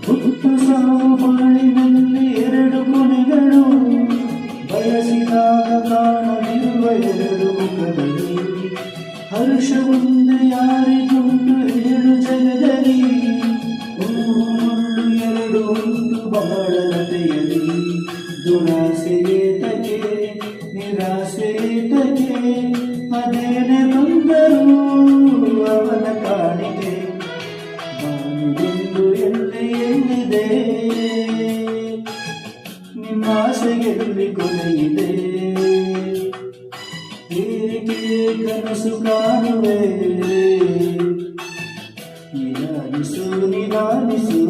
ಹುಟ್ಟು ಸಾವು ಬಾಳಿನಲ್ಲಿ ಎರಡು ಕೊನೆಗಳು ಬಯಸಿದಾಗ ಕಾಣದಿರುವ ಎರಡು ಮುಖಗಳು ಹರ್ಷವೊಂದು ಯಾರಿಗುಂಟು ಹೇಳು ಜಗದಲ್ಲಿ ಮುಳ್ಳು ಎರಡು ಉಂಟು ಬಾಳಲತೆಯಲಿ ದುರಾಸೆಯೇತಕ್ಕೆ ನಿರಾಸೆಯೇತಕ್ಕೆ ಅದೇನೆ ಬಂದರೂ ಅವನ ಕಾಣಿಕೆ ಬಾನುಗುಂಡು ಎಲ್ಲಿದೆ ನಿನ್ನಾಸೆಗೆಲ್ಲಿ ಕೊನೆಯಿದೆ ಏಕೆ ಕನಸು ಕಾಣುವೆ ನಿರಾನಿಸು ನಿರಾನಿಸು